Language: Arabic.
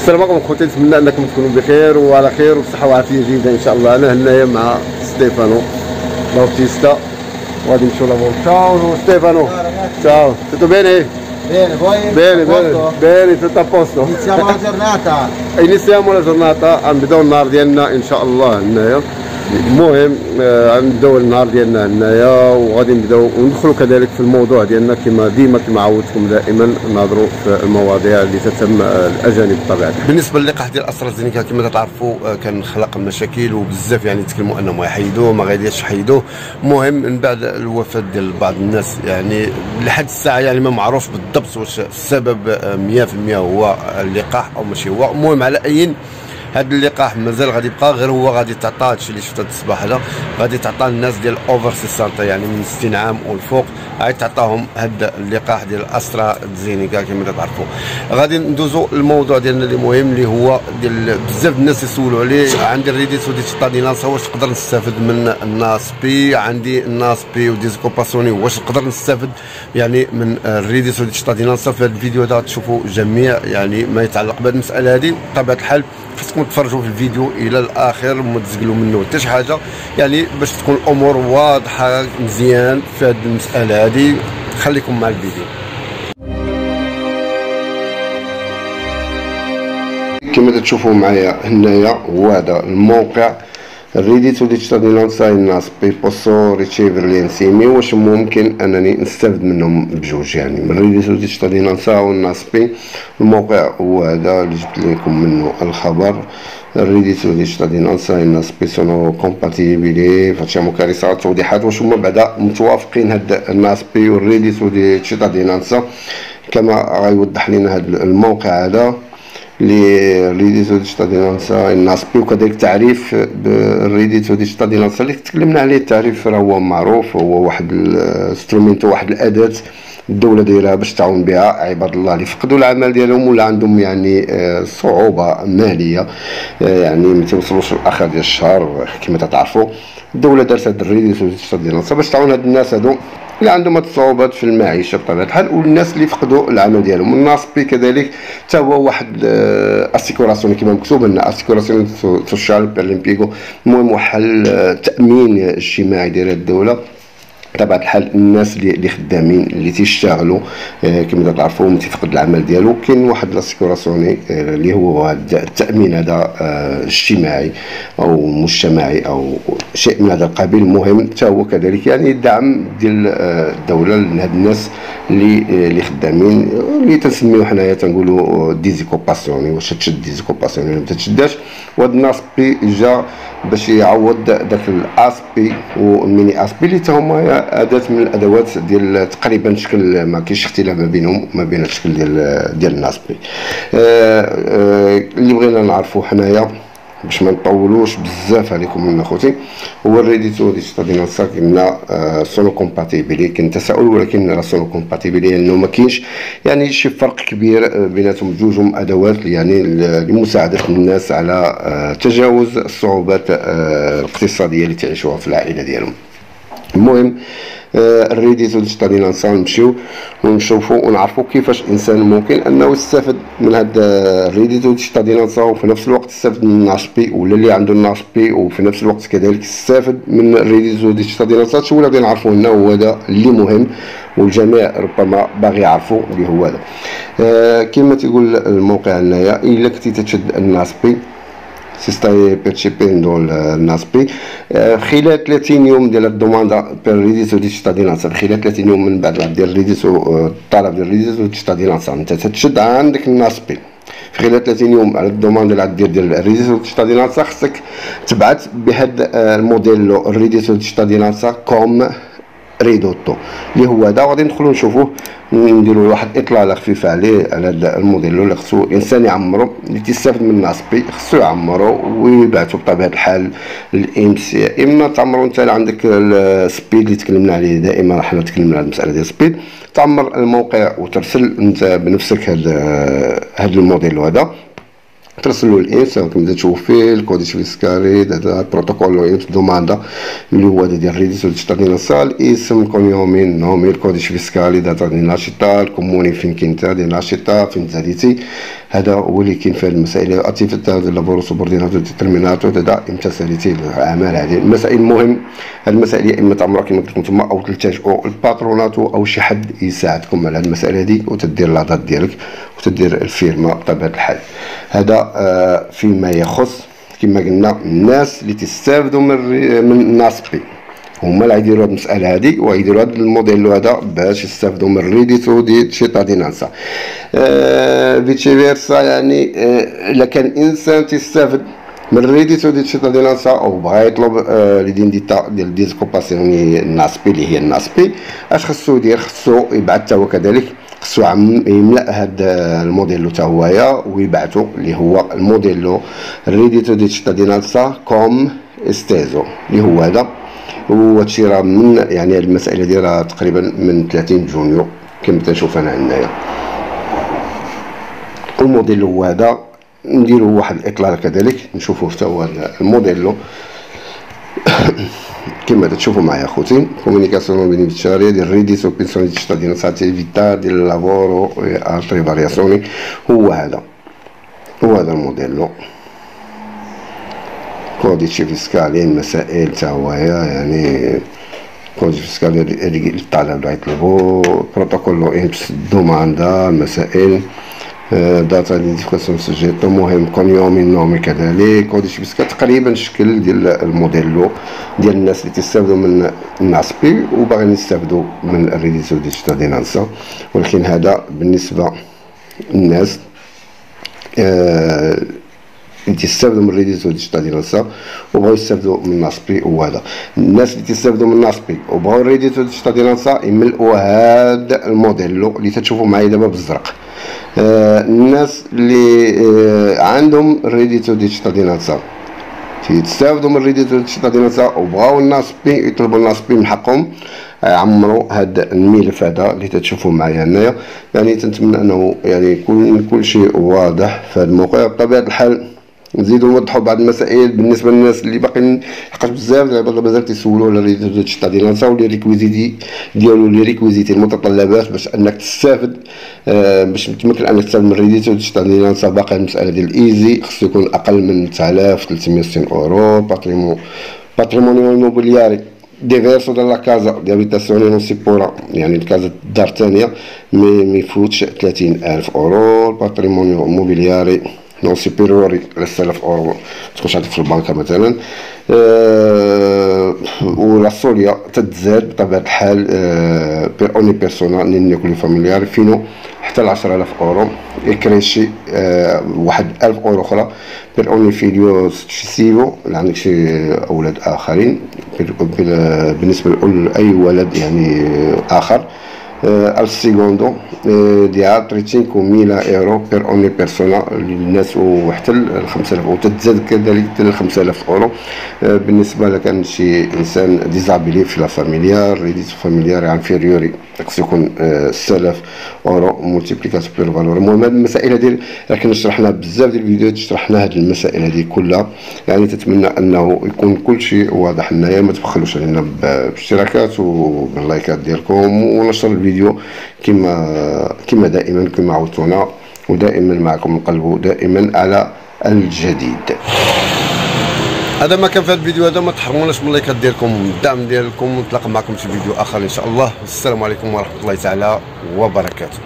السلام عليكم خوتي، نتمنى انكم تكونوا بخير وعلى خير وبصحه وعافيه جيده ان شاء الله. انا هنايا مع ستيفانو باوتيستا وغادي نمشيو لافولتا. Ciao Stefano, ciao, tutto bene? Bene, voi? Bene, bene, tutto a posto. Iniziamo la giornata. Iniziamo la giornata، غنبداو النهار ديالنا ان شاء الله هنايا. المهم غنبداو النهار ديالنا هنايا وغادي نبداو وندخلوا كذلك في الموضوع ديالنا كما عودتكم دائما نهضروا في المواضيع اللي تتم الاجانب بطبيعه الحال. بالنسبه للقاح ديال استرازينيكا كما تعرفوا كان خلق مشاكل وبزاف، يعني تكلموا انهم يحيدوه ما غاديش يحيدوه. المهم من بعد الوفاه ديال بعض الناس يعني لحد الساعه يعني ما معروف بالضبط واش السبب 100% هو اللقاح او ماشي هو. المهم على اي هذا اللقاح مازال غادي يبقى، غير هو غادي تعطى هادشي اللي شفت هاد الصباح هذا غادي تعطى الناس ديال اوفر 60 يعني من 60 عام والفوق، غادي تعطاهم هذا اللقاح ديال استرازينيكا كما تعرفوا. غادي ندوزو الموضوع ديالنا اللي مهم اللي هو ديال بزاف الناس يسولوا عليه. عندي الريديسو دي تشطادينانسا، واش نقدر نستافد من الناسبي؟ عندي الناسبي وديزكوباسوني، واش نقدر نستافد يعني من الريديسو دي تشطادينانسا؟ في هذا الفيديو هذا تشوفوا جميع يعني ما يتعلق بهذه المساله هذه. بطبيعه الحال خصكم تفرجوا في الفيديو الى الاخر وما تزقلوا منه حتى شي حاجه، يعني باش تكون الامور واضحه مزيان في هذه المساله هذه. خليكم مع الفيديو. كما تشوفوا معايا هنايا هو هذا الموقع الريديتو دي تشطادينانسا الناس بوسو ريتشيفرلي انسيمي. واش ممكن انني نستافد منهم بجوج يعني من الريديتو دي تشطادينانسا والناس بي؟ الموقع هو هذا اللي جبت لكم منه الخبر. الريديتو دي تشطادينانسا الناس بي سونو كومباتيبيلي فاتشامو كاريسا توضيحات واش هما بعدا متوافقين هاد الناس بي والريديتو دي تشطادينانسا كما غيوضح لنا هذا الموقع هذا لريديتو دي تشطادينانسا الناس بي. وكذلك تعريف بالريديتو دي تشطادينانسا اللي تكلمنا عليه. التعريف راه هو معروف، هو واحد الانسترومينتو، واحد الاداه الدوله دايرها باش تعاون بها عباد الله اللي فقدوا العمل ديالهم ولا عندهم يعني صعوبه ماليه، يعني ما توصلوش لاخر ديال الشهر كما تعرفوا. الدوله دارت هاد الريديتو دي تشطادينانسا باش تعاون هاد الناس هادو اللي عندهم هاد الصعوبات في المعيشه بطبيعه الحال، والناس اللي فقدوا العمل ديالهم. الناس بي كذلك حتى هو واحد اسيكوراسيون كما مكتوب لنا اسيكوراسيون سوشيال بير ليمبيغو. المهم واحد التامين اجتماعي ديال الدوله بطبيعه الحال الناس اللي خدامين اللي تيشتغلوا كما تعرفوا تيفقد العمل ديالو. كاين واحد لاسيكوراسيوني اللي هو التامين هذا اجتماعي او مجتمعي او شيء من هذا القبيل. المهم حتى هو كذلك يعني الدعم ديال الدوله لهاد الناس اللي خدامين اللي تنسميو حنايا تنقولوا ديزيكوباسيوني. واش تشد ديزيكوباسيوني ولا ما تتشداش؟ وهاد الناس بي جا باش يعوض داك الاسبي والميني اسبي اللي تا هما اداه من الادوات ديال تقريبا شكل ما كاينش اختلاف ما بينهم وما بين الشكل ديال الناس بي. اللي بغينا نعرفوا حنايا باش ما نطولوش بزاف عليكم من اخوتي هو الريديتو دي تشطادينانسا. قلنا سونو كومباتيبيلي. كاين تساؤل ولكن راه سونو كومباتيبيلي لانه ما كاينش يعني شي فرق كبير بيناتهم. بجوجهم ادوات يعني لمساعده الناس على تجاوز الصعوبات الاقتصاديه اللي تعيشوها في العائله ديالهم. المهم الريديتو دي تشطادينانسا نمشيو ونشوفوا ونعرفوا كيفاش الانسان ممكن انه يستافد من هاد الريديتو دي تشطادينانسا وفي نفس الوقت يستافد من الناشبي، ولا اللي عنده الناشبي وفي نفس الوقت كذلك يستافد من الريديتو دي تشطادينانسا. شو اللي غادي نعرفوا هنا هو هذا اللي مهم والجميع ربما باغي يعرفوا اللي هو هذا. كما تيقول الموقع هنايا الا كنتي تشد الناشبي سيستاي بيرشيبيندو الناسبي خلال 30 يوم ديال الدوماندا بير ريديتو دي تشطادينانسا. خلال 30 يوم من بعد ديال ريديتو الطلب ديال ريديتو دي تشطادينانسا انت تشد عندك الناسبي في خلال 30 يوم على الدوماندا اللي ديال الريديتو دي تشطادينانسا خصك تبعث بهذا الموديل الريديتو دي تشطادينانسا كوم ريدوتو اللي هو هذا. غادي ندخلوا نشوفوه نديروا واحد اطلاله خفيفه عليه على هذا الموديل اللي خصو الانسان يعمرو اللي تيستافد من الناسبي خصو يعمرو ويبعثوا بطبيعه الحال للامس. يا اما تعمروا انت عندك السبيد اللي تكلمنا عليه دائما، حنا تكلمنا على المساله ديال السبيد، تعمر الموقع وترسل انت بنفسك هذا الموديل هذا ترسلوا الانس كما تشوف فيه الكوديش فيسكالي داتا بروتوكول انس دوماندا اللي هو ديال ريديتو دي تشطادينانسا. الاسم كونيومين نومي الكوديش فيسكالي داتا دي ناشيتا الكوموني فين كنت دي ناشيتا فين تزاديتي هذا هو اللي كاين في هذه المسائل. اتيفيتا دو لابورو سوبورديناتو ديترميناتو تدا امتثاليتي الاعمال. هذه المسائل المهم، هذه المسائل يا اما تعمرها كما قلت لكم تما، او تلتجئوا الباتروناتو او شي حد يساعدكم على هذه المسائل هذه، وتدير لاطات ديالك وتدير الفيرما بطبيعه الحال. هذا فيما يخص كما قلنا الناس اللي تستافدوا من ناسبي، هما اللي غيديروا هاد المساله هادي وغيديروا هاد الموديل هذا باش يستافدوا من ريديتو دي تشيتادينانسا. فيتشي فيرسا يعني الا كان انسان تستافد من ريديتو دي تشيتادينانسا او بغا يطلب ليدينديتا ديال ديزكوباسيوني الناسبي اللي هي الناسبي، اش خصو يدير؟ خصو يبعث حتى هو كذلك، خصو يملا هاد الموديلو حتى هويا ويبعثو اللي هو الموديلو ريديتو دي تشيتادينانسا كوم استيزو اللي هو هذا. وهادشي راه من يعني هاد المسألة هادي راه تقريبا من 30 جونيو كما تنشوف انا هنايا. الموديل هو هذا، نديرو واحد الاطلال كذلك نشوفوه حتى هو الموديلو كما تشوفوا معايا اخوتي. كومونيكاسيون بينيفيتشاريا ديال ريديتو بينسيون دي تشيتادينانسا اتيفيتا ديال لافورو التري فارياسيوني، هو هذا الموديلو. كوديتشي فيسكالي المسائل تا هوايا يعني كوديتشي فيسكالي الطلب اللي يطلبو بروتوكولو انبس دوماندا المسائل داتا ايدنتيفيكاسيون سوجيتو مهم كونيومي نومي كذلك. كوديتشي فيسكال تقريبا الشكل ديال الموديلو ديال الناس اللي تستافدوا من الناسبي وباغيين يستافدوا من الريديتو دي تشيتادينانسا، ولكن هذا بالنسبه للناس اللي تستافدوا من ريديتو دي تشيتادينانسا وبغاو يستافدوا من ناسبي. وهذا الناس اللي تستافدوا من ناسبي وبغاو ريديتو دي تشيتادينانسا يملؤوا هذا الموديلو اللي تشوفوا معايا دابا بالزرق. الناس اللي عندهم ريديتو دي تشيتادينانسا تستافدوا من ريديتو دي تشيتادينانسا وبغاو الناسبي يطلبوا الناسبي من حقهم عمروا هذا الملف هذا اللي تشوفوا معايا هنايا. يعني تنتمنى انه يعني كل شيء واضح في هذا الموقع. بطبيعه الحال نزيدو نوضحوا بعض المسائل بالنسبه للناس اللي باقيين، لحقاش بزاف د العباد مازال تيسولوا على ريديتو دي تشيتادينانسا ولي ريكويزيتي ديالو لي ريكويزيتي المتطلبات باش انك تستافد باش تمكن انك تستافد من ريديتو دي تشيتادينانسا. باقي المساله ديال الايزي خصو يكون اقل من 9360 اورو. باتريمونيو موبيلياري ديفيرسو ديال لا كازا دي ابيتاسيوني نون سيبورا يعني الكازا الدار الثانيه ما يفوتش 30000 اورو. الباتريمونيو موبيلياري نون سوبيريوري ل 6000 اورو تكونش عندك في البنكه مثلا. ولا سوليا تتزاد بطبيعه الحال بير اوني بيرسونا نيكولي فاميليار فينو حتى ل 10000 اورو. يكريشي واحد 1000 اورو اخرى بير اوني فيليو سكسيسيفو اللي عندك شي اولاد اخرين بالنسبه لاي ولد يعني اخر. al secondo di altri 5000 euro per ogni persona للناس وحتى ل 5000 وتتزاد كذلك حتى ل 5000 اورو بالنسبه لكان شي انسان ديزابيلي في لا فاميليار ريديتو فاميليار انفيريوري خصو يكون 6000 اورو مولتيبليكاتو بير فالور. المهم هاد المسائل هادي راكن شرحنا بزاف ديال الفيديوهات شرحنا هاد المسائل هادي كلها. يعني تتمنى انه يكون كل شيء واضح هنايا، ما تبخلوش علينا بالاشتراكات وباللايكات ديالكم ونشر الفيديو كما دائما كما عودتونا، ودائما معكم نقلبوا دائما على الجديد. هذا ما كان في هذا الفيديو هذا، ما تحرموناش من اللايكات ديالكم والدعم ديالكم، ونتلاقى معكم في فيديو اخر ان شاء الله. السلام عليكم ورحمه الله تعالى وبركاته.